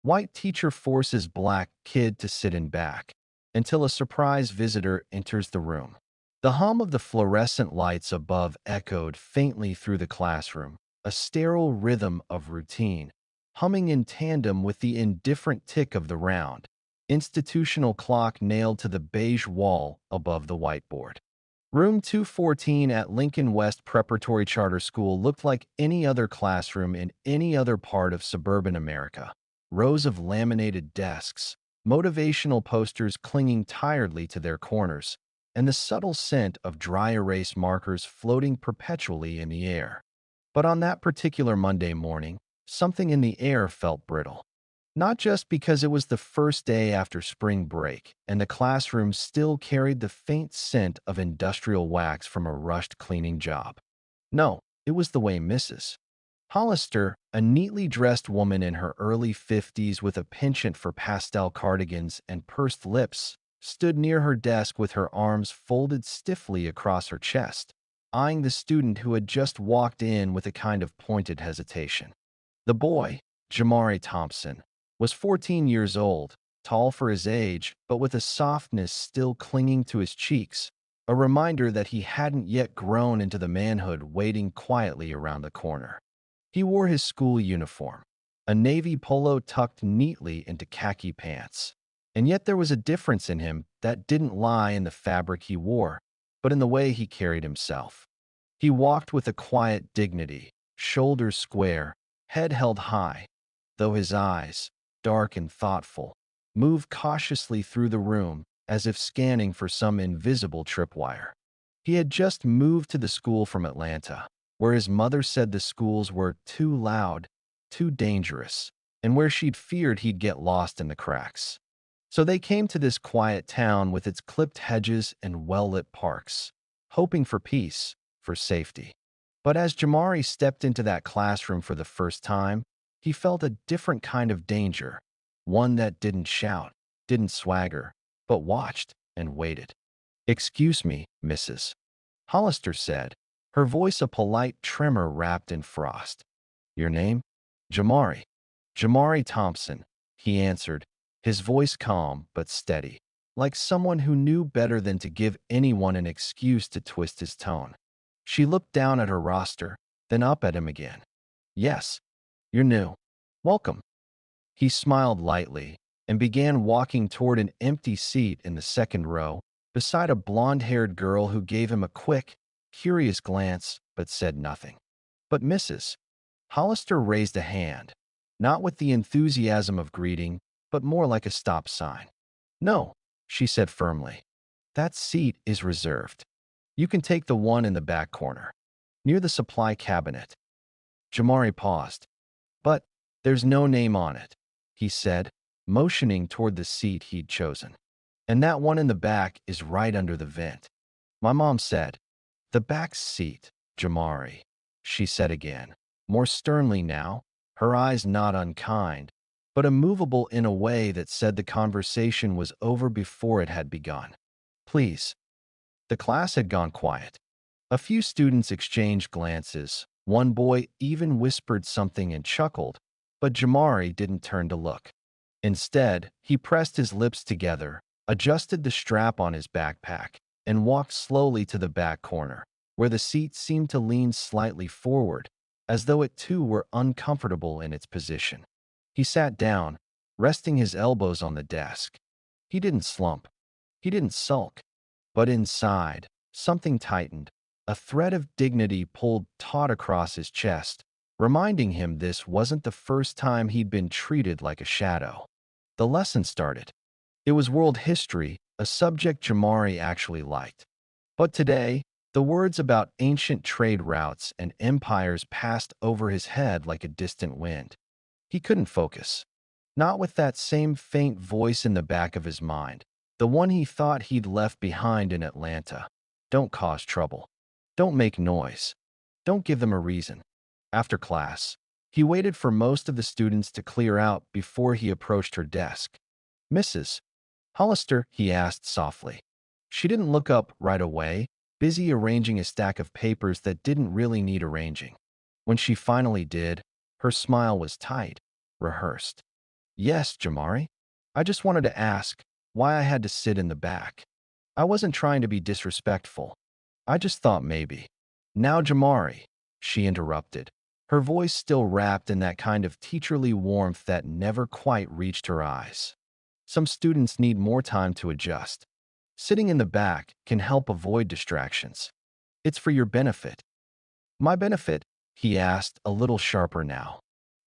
White teacher forces black kid to sit in back until a surprise visitor enters the room. The hum of the fluorescent lights above echoed faintly through the classroom, a sterile rhythm of routine, humming in tandem with the indifferent tick of the round, institutional clock nailed to the beige wall above the whiteboard. Room 214 at Lincoln West Preparatory Charter School looked like any other classroom in any other part of suburban America. Rows of laminated desks, motivational posters clinging tiredly to their corners, and the subtle scent of dry erase markers floating perpetually in the air. But on that particular Monday morning, something in the air felt brittle. Not just because it was the first day after spring break and the classroom still carried the faint scent of industrial wax from a rushed cleaning job. No, it was the way Mrs. Hollister, a neatly dressed woman in her early 50s with a penchant for pastel cardigans and pursed lips, stood near her desk with her arms folded stiffly across her chest, eyeing the student who had just walked in with a kind of pointed hesitation. The boy, Jamari Thompson, was 14 years old, tall for his age, but with a softness still clinging to his cheeks, a reminder that he hadn't yet grown into the manhood waiting quietly around the corner. He wore his school uniform, a navy polo tucked neatly into khaki pants. And yet there was a difference in him that didn't lie in the fabric he wore, but in the way he carried himself. He walked with a quiet dignity, shoulders square, head held high, though his eyes, dark and thoughtful, moved cautiously through the room as if scanning for some invisible tripwire. He had just moved to the school from Atlanta, where his mother said the schools were too loud, too dangerous, and where she'd feared he'd get lost in the cracks. So they came to this quiet town with its clipped hedges and well-lit parks, hoping for peace, for safety. But as Jamari stepped into that classroom for the first time, he felt a different kind of danger, one that didn't shout, didn't swagger, but watched and waited. "Excuse me, Mrs. Hollister said, her voice a polite tremor wrapped in frost. "Your name?" "Jamari. Jamari Thompson," he answered, his voice calm but steady, like someone who knew better than to give anyone an excuse to twist his tone. She looked down at her roster, then up at him again. "Yes, you're new. Welcome." He smiled lightly and began walking toward an empty seat in the second row, beside a blonde-haired girl who gave him a quick, curious glance but said nothing. But Mrs. Hollister raised a hand, not with the enthusiasm of greeting, but more like a stop sign. "No," she said firmly. "That seat is reserved. You can take the one in the back corner, near the supply cabinet." Jamari paused. "But there's no name on it," he said, motioning toward the seat he'd chosen. "And that one in the back is right under the vent." My mom said, "The back seat, Jamari," she said again, more sternly now, her eyes not unkind, but immovable in a way that said the conversation was over before it had begun. "Please." The class had gone quiet. A few students exchanged glances. One boy even whispered something and chuckled, but Jamari didn't turn to look. Instead, he pressed his lips together, adjusted the strap on his backpack, and walked slowly to the back corner, where the seat seemed to lean slightly forward, as though it too were uncomfortable in its position. He sat down, resting his elbows on the desk. He didn't slump. He didn't sulk. But inside, something tightened. A thread of dignity pulled taut across his chest, reminding him this wasn't the first time he'd been treated like a shadow. The lesson started. It was world history, a subject Jamari actually liked. But today, the words about ancient trade routes and empires passed over his head like a distant wind. He couldn't focus. Not with that same faint voice in the back of his mind, the one he thought he'd left behind in Atlanta. "Don't cause trouble. Don't make noise. Don't give them a reason." After class, he waited for most of the students to clear out before he approached her desk. "Mrs. Hollister," he asked softly. She didn't look up right away, busy arranging a stack of papers that didn't really need arranging. When she finally did, her smile was tight, rehearsed. Yes, Jamari. I just wanted to ask why I had to sit in the back. I wasn't trying to be disrespectful. I just thought maybe. Now, Jamari, she interrupted, her voice still wrapped in that kind of teacherly warmth that never quite reached her eyes. Some students need more time to adjust. Sitting in the back can help avoid distractions. It's for your benefit. My benefit? He asked, a little sharper now.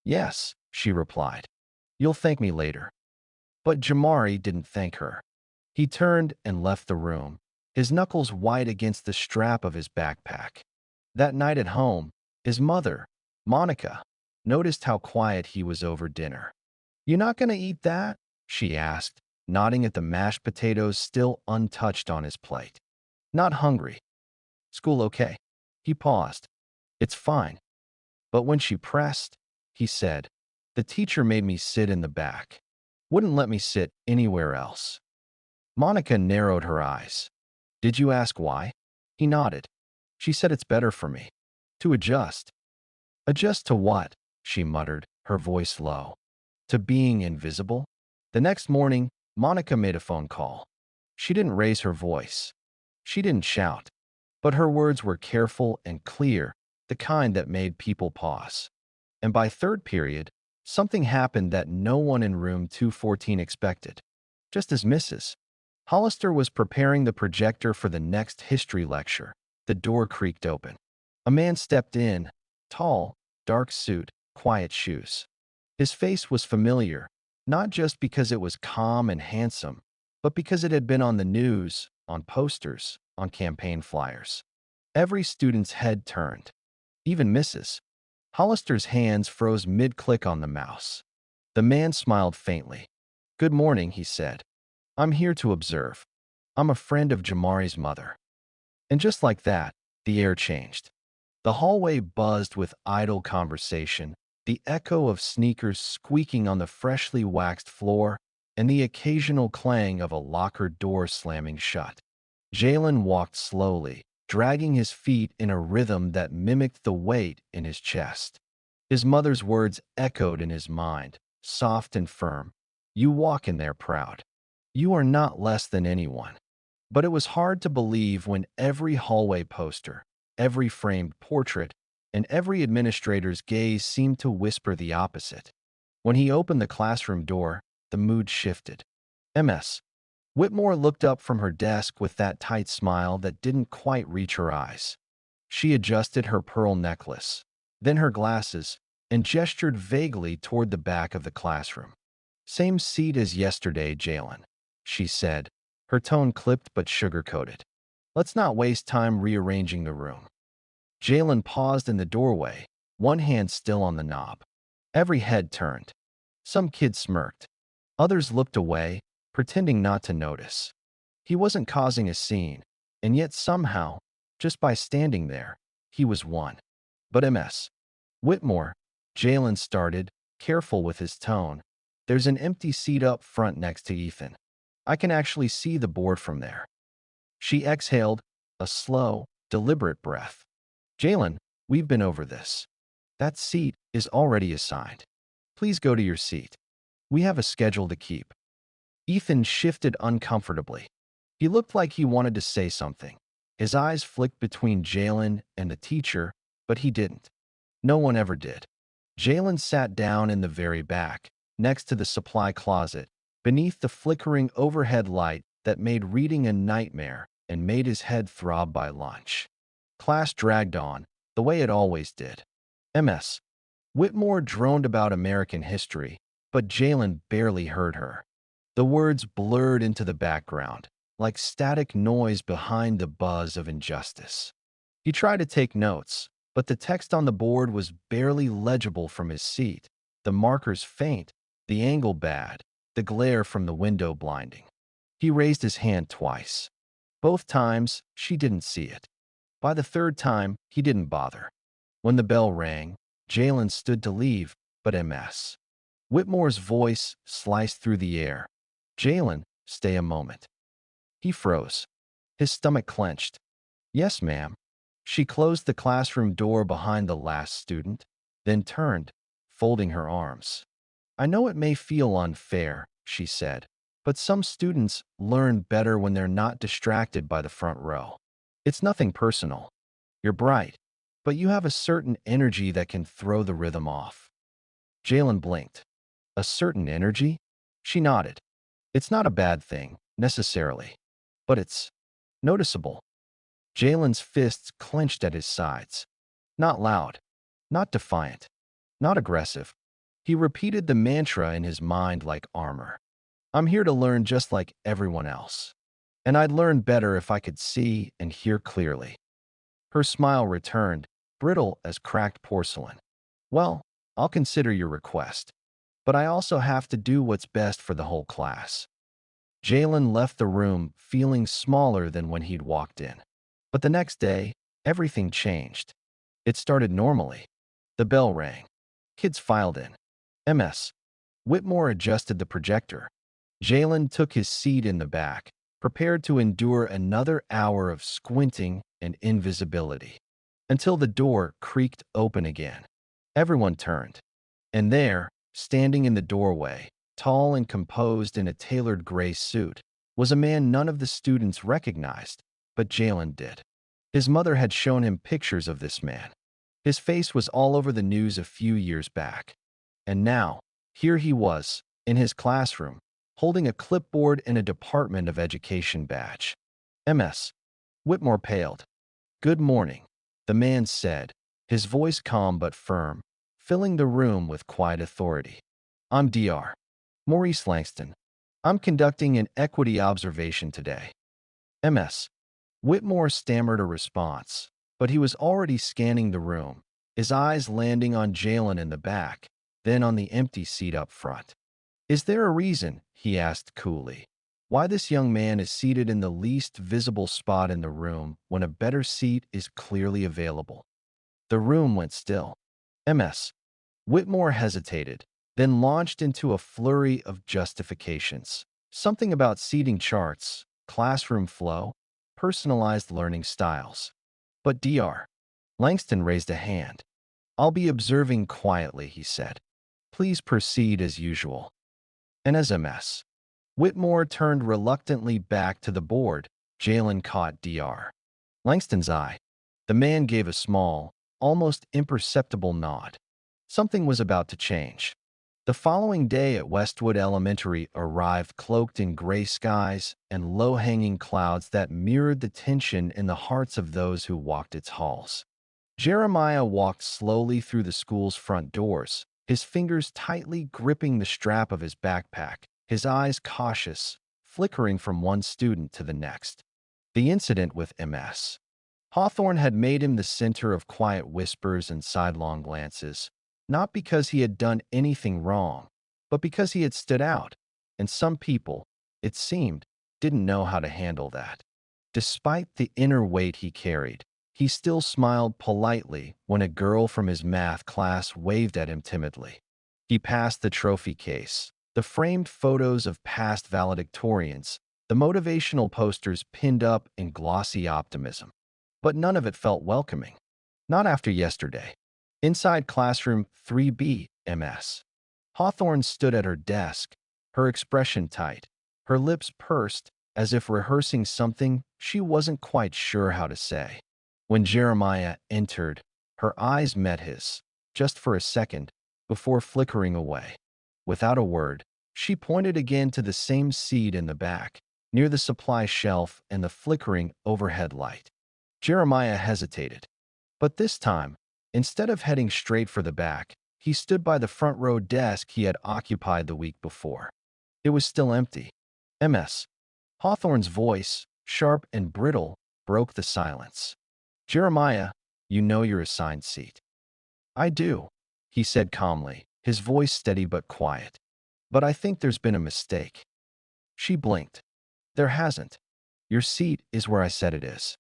Yes, she replied. You'll thank me later. But Jamari didn't thank her. He turned and left the room, his knuckles white against the strap of his backpack. That night at home, his mother, Monica, noticed how quiet he was over dinner. You not gonna eat that? She asked, nodding at the mashed potatoes still untouched on his plate. Not hungry. School okay? He paused. It's fine. But when she pressed, he said, the teacher made me sit in the back. Wouldn't let me sit anywhere else. Monica narrowed her eyes. Did you ask why? He nodded. She said it's better for me. To adjust. Adjust to what? She muttered, her voice low. To being invisible? The next morning, Monica made a phone call. She didn't raise her voice. She didn't shout. But her words were careful and clear, the kind that made people pause. And by third period, something happened that no one in room 214 expected. Just as Mrs. Hollister was preparing the projector for the next history lecture, the door creaked open. A man stepped in, tall, dark suit, quiet shoes. His face was familiar, not just because it was calm and handsome, but because it had been on the news, on posters, on campaign flyers. Every student's head turned. Even Mrs. Hollister's hands froze mid-click on the mouse. The man smiled faintly. Good morning, he said. I'm here to observe. I'm a friend of Jamari's mother. And just like that, the air changed. The hallway buzzed with idle conversation, the echo of sneakers squeaking on the freshly waxed floor, and the occasional clang of a locker door slamming shut. Jalen walked slowly, dragging his feet in a rhythm that mimicked the weight in his chest. His mother's words echoed in his mind, soft and firm. You walk in there proud. You are not less than anyone. But it was hard to believe when every hallway poster, every framed portrait, and every administrator's gaze seemed to whisper the opposite. When he opened the classroom door, the mood shifted. Ms. Whitmore looked up from her desk with that tight smile that didn't quite reach her eyes. She adjusted her pearl necklace, then her glasses, and gestured vaguely toward the back of the classroom. Same seat as yesterday, Jalen, she said, her tone clipped but sugar-coated. Let's not waste time rearranging the room. Jalen paused in the doorway, one hand still on the knob. Every head turned. Some kids smirked. Others looked away, pretending not to notice. He wasn't causing a scene, and yet somehow, just by standing there, he was one. But Ms. Whitmore, Jalen started, careful with his tone. There's an empty seat up front next to Ethan. I can actually see the board from there. She exhaled, a slow, deliberate breath. Jalen, we've been over this. That seat is already assigned. Please go to your seat. We have a schedule to keep. Ethan shifted uncomfortably. He looked like he wanted to say something. His eyes flicked between Jalen and the teacher, but he didn't. No one ever did. Jalen sat down in the very back, next to the supply closet, beneath the flickering overhead light that made reading a nightmare and made his head throb by lunch. Class dragged on, the way it always did. Ms. Whitmore droned about American history, but Jalen barely heard her. The words blurred into the background, like static noise behind the buzz of injustice. He tried to take notes, but the text on the board was barely legible from his seat, the markers faint, the angle bad, the glare from the window blinding. He raised his hand twice. Both times, she didn't see it. By the third time, he didn't bother. When the bell rang, Jalen stood to leave, but Ms. Whitmore's voice sliced through the air. Jalen, stay a moment. He froze. His stomach clenched. Yes, ma'am. She closed the classroom door behind the last student, then turned, folding her arms. I know it may feel unfair, she said, but some students learn better when they're not distracted by the front row. It's nothing personal. You're bright, but you have a certain energy that can throw the rhythm off. Jalen blinked. A certain energy? She nodded. It's not a bad thing, necessarily, but it's noticeable. Jalen's fists clenched at his sides. Not loud, not defiant, not aggressive. He repeated the mantra in his mind like armor. I'm here to learn just like everyone else. And I'd learn better if I could see and hear clearly. Her smile returned, brittle as cracked porcelain. Well, I'll consider your request, but I also have to do what's best for the whole class. Jalen left the room feeling smaller than when he'd walked in. But the next day, everything changed. It started normally. The bell rang. Kids filed in. MS. Whitmore adjusted the projector. Jalen took his seat in the back, prepared to endure another hour of squinting and invisibility, until the door creaked open again. Everyone turned. And there, standing in the doorway, tall and composed in a tailored gray suit, was a man none of the students recognized, but Jalen did. His mother had shown him pictures of this man. His face was all over the news a few years back. And now, here he was, in his classroom, holding a clipboard and a Department of Education badge. MS. Whitmore paled. Good morning, the man said, his voice calm but firm, filling the room with quiet authority. I'm Dr. Maurice Langston. I'm conducting an equity observation today. MS. Whitmore stammered a response, but he was already scanning the room, his eyes landing on Jalen in the back, then on the empty seat up front. Is there a reason, he asked coolly, why this young man is seated in the least visible spot in the room when a better seat is clearly available? The room went still. MS. Whitmore hesitated, then launched into a flurry of justifications. Something about seating charts, classroom flow, personalized learning styles. But Dr. Langston raised a hand. I'll be observing quietly, he said. Please proceed as usual. And as MS. Whitmore turned reluctantly back to the board. Jalen caught Dr. Langston's eye. The man gave a small, almost imperceptible nod. Something was about to change. The following day at Westwood Elementary arrived cloaked in gray skies and low-hanging clouds that mirrored the tension in the hearts of those who walked its halls. Jeremiah walked slowly through the school's front doors, his fingers tightly gripping the strap of his backpack, his eyes cautious, flickering from one student to the next. The incident with MS. Hawthorne had made him the center of quiet whispers and sidelong glances, not because he had done anything wrong, but because he had stood out, and some people, it seemed, didn't know how to handle that. Despite the inner weight he carried, he still smiled politely when a girl from his math class waved at him timidly. He passed the trophy case, the framed photos of past valedictorians, the motivational posters pinned up in glossy optimism. But none of it felt welcoming. Not after yesterday. Inside classroom 3B, MS. Hawthorne stood at her desk, her expression tight, her lips pursed, as if rehearsing something she wasn't quite sure how to say. When Jeremiah entered, her eyes met his, just for a second, before flickering away. Without a word, she pointed again to the same seat in the back, near the supply shelf and the flickering overhead light. Jeremiah hesitated. But this time, instead of heading straight for the back, he stood by the front row desk he had occupied the week before. It was still empty. MS. Hawthorne's voice, sharp and brittle, broke the silence. Jeremiah, you know your assigned seat. I do, he said calmly, his voice steady but quiet. But I think there's been a mistake. She blinked. There hasn't. Your seat is where I said it is.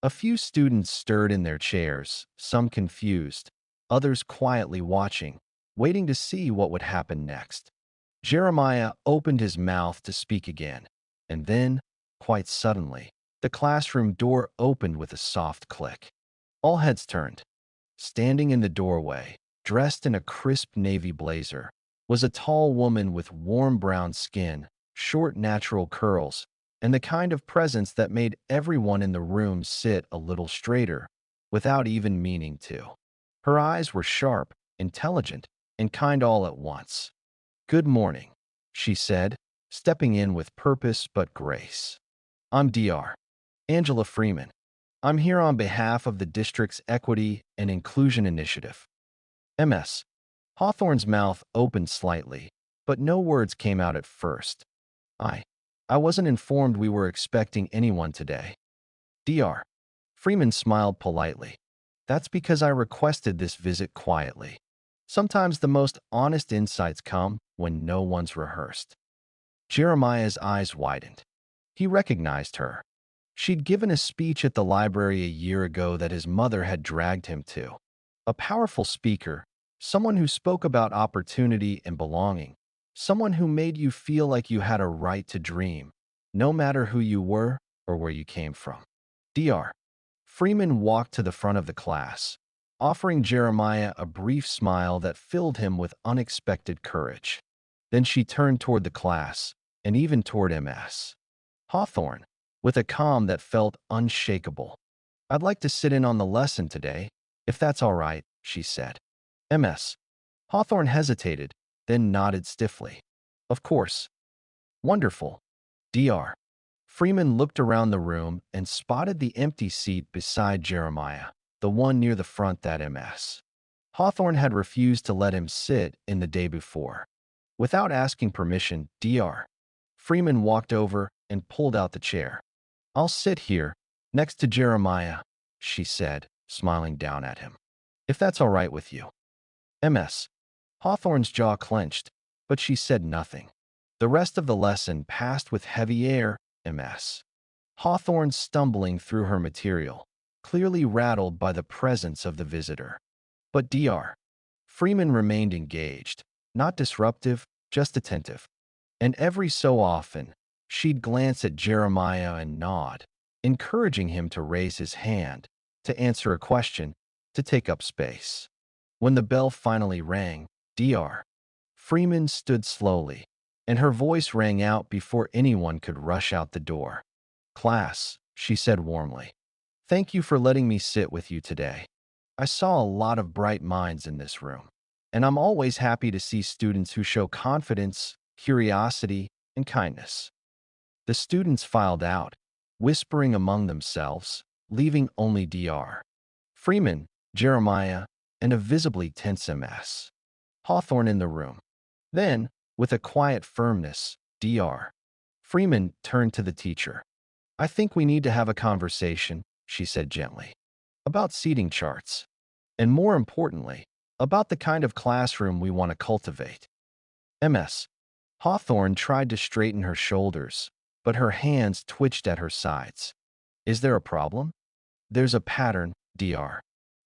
A few students stirred in their chairs, some confused, others quietly watching, waiting to see what would happen next. Jeremiah opened his mouth to speak again, and then, quite suddenly, the classroom door opened with a soft click. All heads turned. Standing in the doorway, dressed in a crisp navy blazer, was a tall woman with warm brown skin, short natural curls, and the kind of presence that made everyone in the room sit a little straighter without even meaning to. Her eyes were sharp, intelligent, and kind all at once. "Good morning," she said, stepping in with purpose but grace. "I'm Dr. Angela Freeman. I'm here on behalf of the district's Equity and Inclusion Initiative." MS. Hawthorne's mouth opened slightly, but no words came out at first. I. I wasn't informed we were expecting anyone today. Dr. Freeman smiled politely. "That's because I requested this visit quietly. Sometimes the most honest insights come when no one's rehearsed." Jeremiah's eyes widened. He recognized her. She'd given a speech at the library a year ago that his mother had dragged him to. A powerful speaker, someone who spoke about opportunity and belonging, someone who made you feel like you had a right to dream, no matter who you were or where you came from. Dr. Freeman walked to the front of the class, offering Jeremiah a brief smile that filled him with unexpected courage. Then she turned toward the class, and even toward MS. Hawthorne, with a calm that felt unshakable. "I'd like to sit in on the lesson today, if that's all right," she said. MS. Hawthorne hesitated, then nodded stiffly. "Of course." "Wonderful." Dr. Freeman looked around the room and spotted the empty seat beside Jeremiah, the one near the front that MS. Hawthorne had refused to let him sit in the day before. Without asking permission, Dr. Freeman walked over and pulled out the chair. "I'll sit here, next to Jeremiah," she said, smiling down at him. "If that's all right with you." MS. Hawthorne's jaw clenched, but she said nothing. The rest of the lesson passed with heavy air, MS. Hawthorne stumbling through her material, clearly rattled by the presence of the visitor. But Dr. Freeman remained engaged, not disruptive, just attentive. And every so often, she'd glance at Jeremiah and nod, encouraging him to raise his hand, to answer a question, to take up space. When the bell finally rang, Dr. Freeman stood slowly, and her voice rang out before anyone could rush out the door. "Class," she said warmly, "thank you for letting me sit with you today. I saw a lot of bright minds in this room, and I'm always happy to see students who show confidence, curiosity, and kindness." The students filed out, whispering among themselves, leaving only Dr. Freeman, Jeremiah, and a visibly tense MS. Hawthorne in the room. Then, with a quiet firmness, Dr. Freeman turned to the teacher. "I think we need to have a conversation," she said gently, "about seating charts, and more importantly, about the kind of classroom we want to cultivate." MS. Hawthorne tried to straighten her shoulders, but her hands twitched at her sides. "Is there a problem?" "There's a pattern," Dr.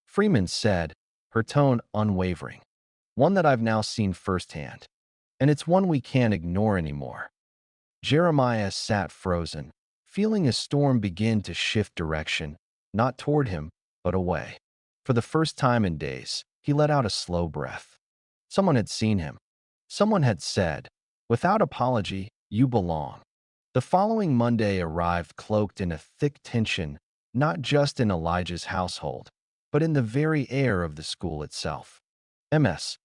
Freeman said, her tone unwavering. "One that I've now seen firsthand. And it's one we can't ignore anymore." Jeremiah sat frozen, feeling a storm begin to shift direction, not toward him, but away. For the first time in days, he let out a slow breath. Someone had seen him. Someone had said, without apology, "You belong." The following Monday arrived cloaked in a thick tension, not just in Elijah's household, but in the very air of the school itself. MS.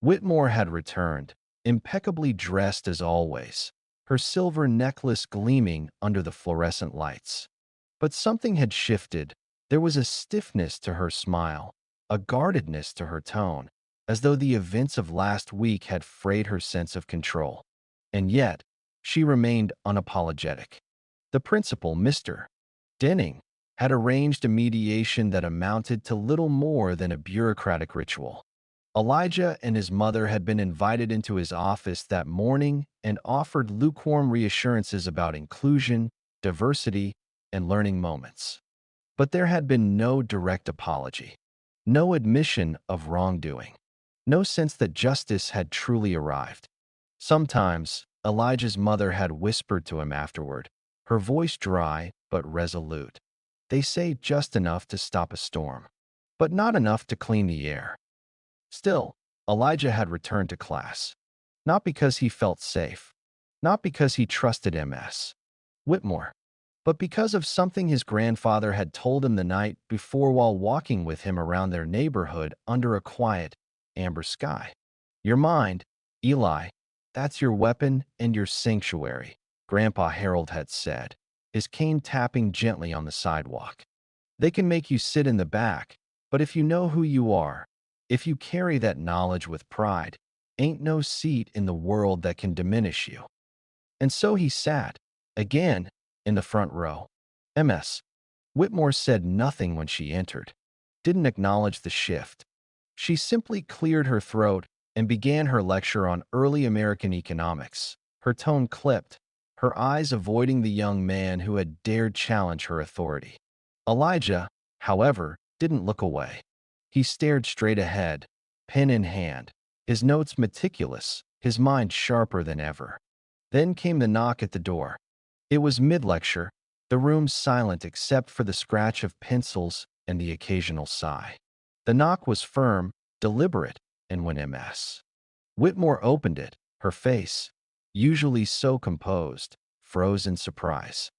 Whitmore had returned, impeccably dressed as always, her silver necklace gleaming under the fluorescent lights. But something had shifted. There was a stiffness to her smile, a guardedness to her tone, as though the events of last week had frayed her sense of control. And yet, she remained unapologetic. The principal, Mr. Denning, had arranged a mediation that amounted to little more than a bureaucratic ritual. Elijah and his mother had been invited into his office that morning and offered lukewarm reassurances about inclusion, diversity, and learning moments. But there had been no direct apology, no admission of wrongdoing, no sense that justice had truly arrived. Sometimes, Elijah's mother had whispered to him afterward, her voice dry but resolute. "They say just enough to stop a storm, but not enough to clean the air." Still, Elijah had returned to class. Not because he felt safe, not because he trusted MS. Whitmore, but because of something his grandfather had told him the night before while walking with him around their neighborhood under a quiet, amber sky. Your mind, Eli, that's your weapon and your sanctuary, Grandpa Harold had said, his cane tapping gently on the sidewalk. They can make you sit in the back, but if you know who you are, if you carry that knowledge with pride, ain't no seat in the world that can diminish you. And so he sat, again, in the front row. MS. Whitmore said nothing when she entered, didn't acknowledge the shift. She simply cleared her throat and began her lecture on early American economics, her tone clipped, her eyes avoiding the young man who had dared challenge her authority. Elijah, however, didn't look away. He stared straight ahead, pen in hand, his notes meticulous, his mind sharper than ever. Then came the knock at the door. It was mid-lecture, the room silent except for the scratch of pencils and the occasional sigh. The knock was firm, deliberate, and when MS. Whitmore opened it, her face, usually so composed, froze in surprise.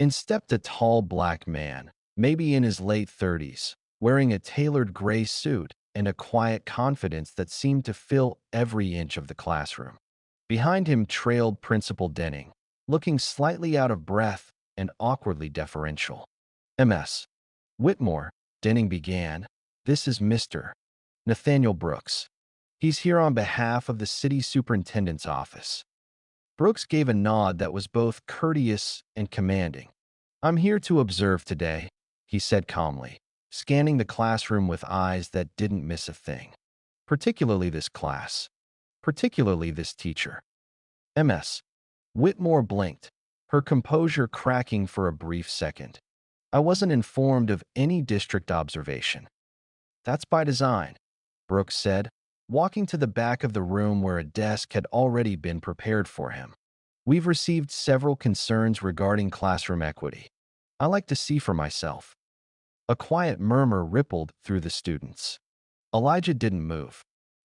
In stepped a tall black man, maybe in his late 30s, wearing a tailored gray suit and a quiet confidence that seemed to fill every inch of the classroom. Behind him trailed Principal Denning, looking slightly out of breath and awkwardly deferential. MS. Whitmore, Denning began, this is Mr. Nathaniel Brooks. He's here on behalf of the city superintendent's office. Brooks gave a nod that was both courteous and commanding. I'm here to observe today, he said calmly, scanning the classroom with eyes that didn't miss a thing. Particularly this class. Particularly this teacher. MS. Whitmore blinked, her composure cracking for a brief second. I wasn't informed of any district observation. That's by design, Brooks said, walking to the back of the room where a desk had already been prepared for him. We've received several concerns regarding classroom equity. I like to see for myself. A quiet murmur rippled through the students. Elijah didn't move.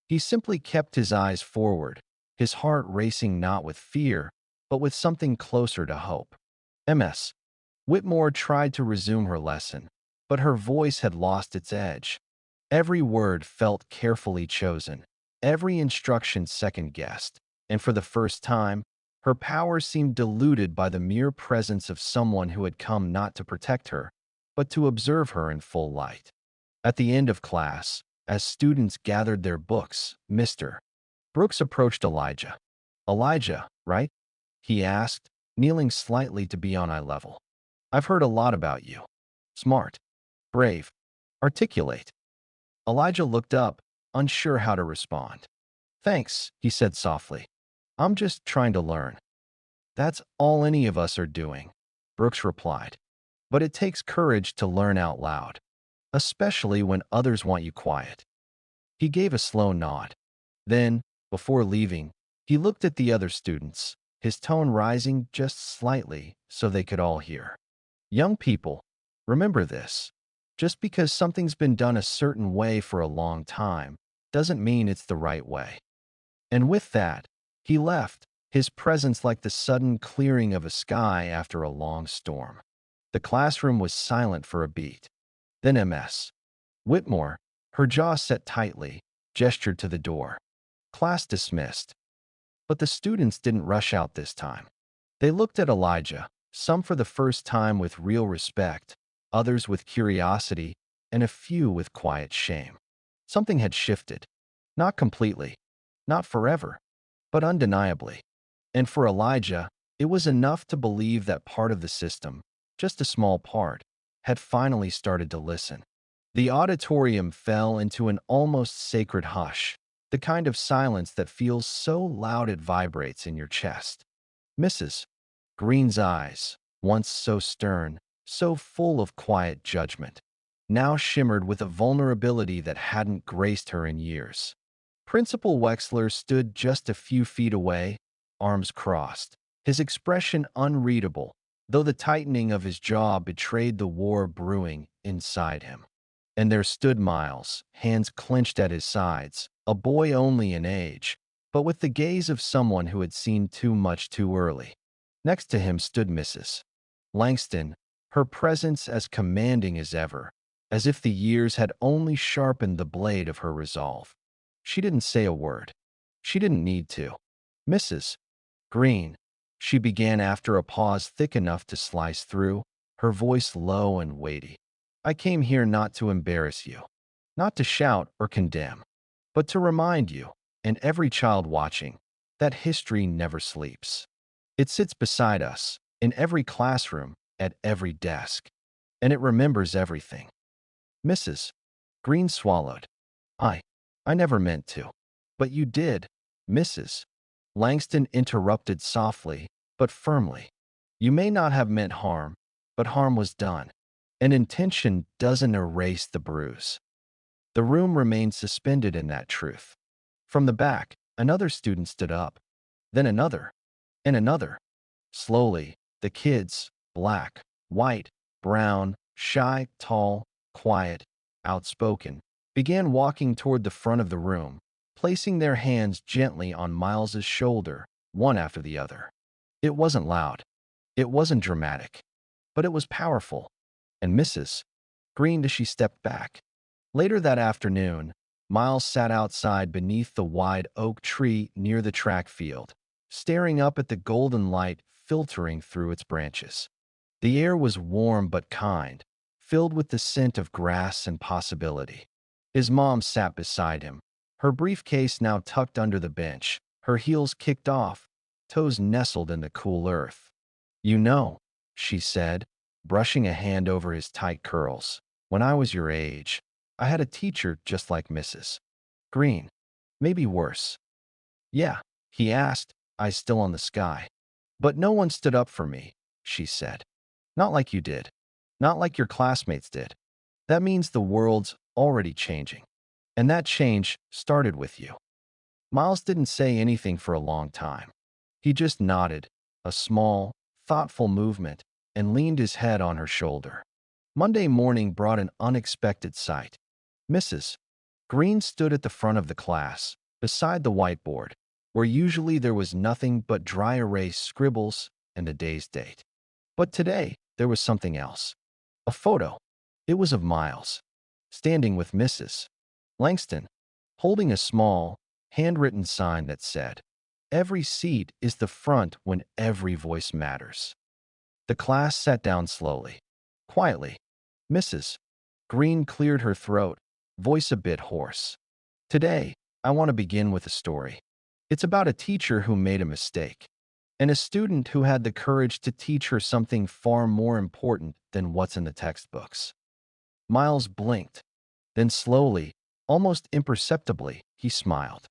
He simply kept his eyes forward, his heart racing not with fear, but with something closer to hope. MS. Whitmore tried to resume her lesson, but her voice had lost its edge. Every word felt carefully chosen, every instruction second-guessed, and for the first time, her power seemed diluted by the mere presence of someone who had come not to protect her, but to observe her in full light. At the end of class, as students gathered their books, Mr. Brooks approached Elijah. Elijah, right? He asked, kneeling slightly to be on eye level. I've heard a lot about you. Smart, brave, articulate. Elijah looked up, unsure how to respond. Thanks, he said softly. I'm just trying to learn. That's all any of us are doing, Brooks replied. But it takes courage to learn out loud, especially when others want you quiet. He gave a slow nod. Then, before leaving, he looked at the other students, his tone rising just slightly so they could all hear. Young people, remember this. Just because something's been done a certain way for a long time doesn't mean it's the right way. And with that, he left, his presence like the sudden clearing of a sky after a long storm. The classroom was silent for a beat. Then MS. Whitmore, her jaw set tightly, gestured to the door. Class dismissed. But the students didn't rush out this time. They looked at Elijah, some for the first time with real respect, others with curiosity, and a few with quiet shame. Something had shifted. Not completely, not forever, but undeniably. And for Elijah, it was enough to believe that part of the system, just a small part, had finally started to listen. The auditorium fell into an almost sacred hush, the kind of silence that feels so loud it vibrates in your chest. Mrs. Green's eyes, once so stern, so full of quiet judgment, now shimmered with a vulnerability that hadn't graced her in years. Principal Wexler stood just a few feet away, arms crossed, his expression unreadable, though the tightening of his jaw betrayed the war brewing inside him. And there stood Miles, hands clenched at his sides, a boy only in age, but with the gaze of someone who had seen too much too early. Next to him stood Mrs. Langston, her presence as commanding as ever, as if the years had only sharpened the blade of her resolve. She didn't say a word. She didn't need to. Mrs. Green, she began after a pause thick enough to slice through, her voice low and weighty. I came here not to embarrass you, not to shout or condemn, but to remind you, and every child watching, that history never sleeps. It sits beside us, in every classroom, at every desk, and it remembers everything. Mrs. Green swallowed. I, I never meant to. But you did, Mrs. Langston interrupted softly, but firmly. You may not have meant harm, but harm was done. And intention doesn't erase the bruise. The room remained suspended in that truth. From the back, another student stood up, then another, and another. Slowly, the kids, black, white, brown, shy, tall, quiet, outspoken, began walking toward the front of the room, placing their hands gently on Miles's shoulder, one after the other. It wasn't loud. It wasn't dramatic. But it was powerful. And Mrs. Green, as she stepped back. Later that afternoon, Miles sat outside beneath the wide oak tree near the track field, staring up at the golden light filtering through its branches. The air was warm but kind, filled with the scent of grass and possibility. His mom sat beside him, her briefcase now tucked under the bench, her heels kicked off, toes nestled in the cool earth. You know, she said, brushing a hand over his tight curls, when I was your age, I had a teacher just like Mrs. Green, maybe worse. Yeah, he asked, eyes still on the sky. But no one stood up for me, she said. Not like you did. Not like your classmates did. That means the world's already changing. And that change started with you. Miles didn't say anything for a long time. He just nodded, a small, thoughtful movement, and leaned his head on her shoulder. Monday morning brought an unexpected sight. Mrs. Green stood at the front of the class, beside the whiteboard, where usually there was nothing but dry erase scribbles and the day's date. But today, there was something else. A photo. It was of Miles, standing with Mrs. Langston, holding a small, handwritten sign that said, "Every seat is the front when every voice matters." The class sat down slowly, quietly. Mrs. Green cleared her throat, voice a bit hoarse. Today, I want to begin with a story. It's about a teacher who made a mistake, and a student who had the courage to teach her something far more important than what's in the textbooks. Miles blinked. Then slowly, almost imperceptibly, he smiled.